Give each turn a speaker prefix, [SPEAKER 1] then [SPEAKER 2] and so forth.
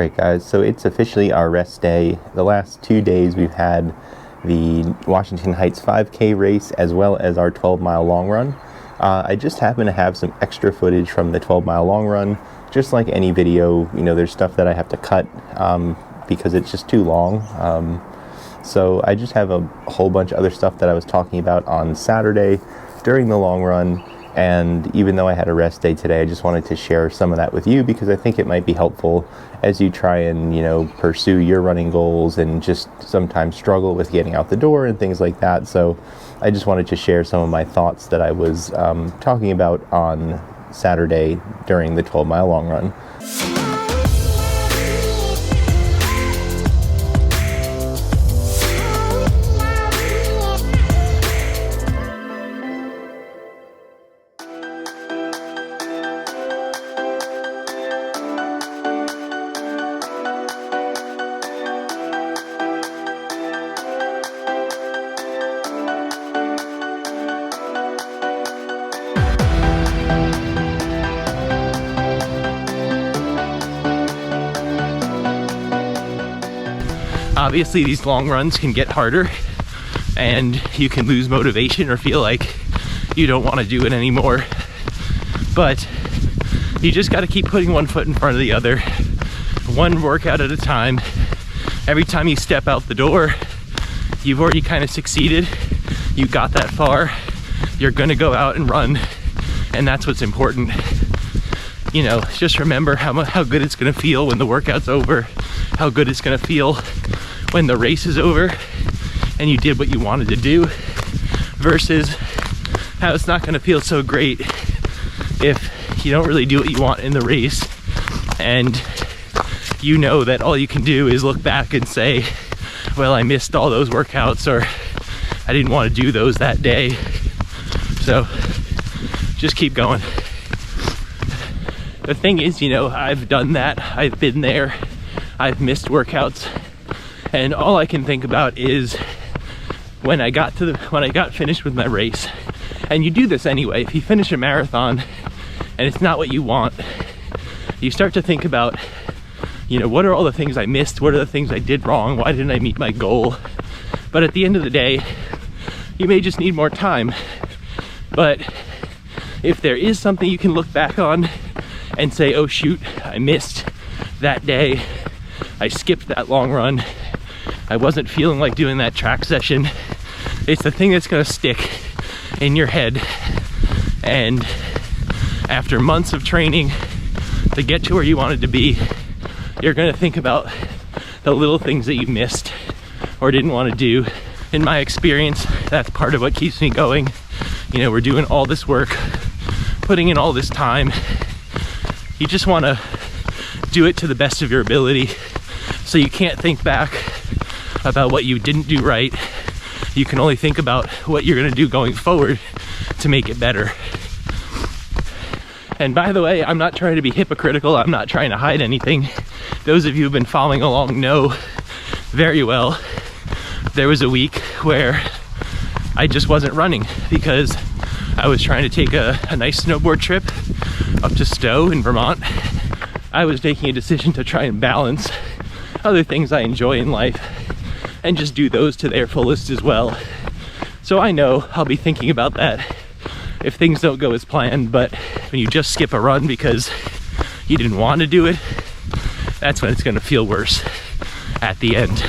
[SPEAKER 1] Alright guys, so it's officially our rest day. The last 2 days we've had the Washington Heights 5K race as well as our 12-mile long run. I just happen to have some extra footage from the 12-mile long run. Just like any video, you know, there's stuff that I have to cut because it's just too long. So I just have a whole bunch of other stuff that I was talking about on Saturday during the long run. And even though I had a rest day today, I just wanted to share some of that with you because I think it might be helpful as you try and, you know, pursue your running goals and just sometimes struggle with getting out the door and things like that. So I just wanted to share some of my thoughts that I was talking about on Saturday during the 12-mile long run.
[SPEAKER 2] Obviously, these long runs can get harder and you can lose motivation or feel like you don't want to do it anymore. But you just got to keep putting one foot in front of the other, one workout at a time. Every time you step out the door, you've already kind of succeeded. You got that far. You're going to go out and run, and that's what's important. You know, just remember how good it's going to feel when the workout's over, how good it's going to feel when the race is over and you did what you wanted to do, versus how it's not going to feel so great if you don't really do what you want in the race and you know that all you can do is look back and say, well, I missed all those workouts, or I didn't want to do those that day. So just keep going. The thing is, you know, I've done that. I've been there. I've missed workouts. And all I can think about is when I got finished with my race. And you do this anyway. If you finish a marathon and it's not what you want, you start to think about, you know, what are all the things I missed? What are the things I did wrong? Why didn't I meet my goal? But at the end of the day, you may just need more time. But if there is something you can look back on and say, oh shoot, I missed that day, I skipped that long run, I wasn't feeling like doing that track session, it's the thing that's gonna stick in your head. And after months of training to get to where you wanted to be, you're gonna think about the little things that you missed or didn't want to do. In my experience, that's part of what keeps me going. You know, we're doing all this work, putting in all this time. You just want to do it to the best of your ability, so you can't think back about what you didn't do right. You can only think about what you're going to do going forward to make it better. And by the way, I'm not trying to be hypocritical. I'm not trying to hide anything. Those of you who've been following along know very well there was a week where I just wasn't running because I was trying to take a nice snowboard trip up to Stowe in Vermont. I was making a decision to try and balance other things I enjoy in life and just do those to their fullest as well. So I know I'll be thinking about that if things don't go as planned, but when you just skip a run because you didn't want to do it, that's when it's going to feel worse at the end.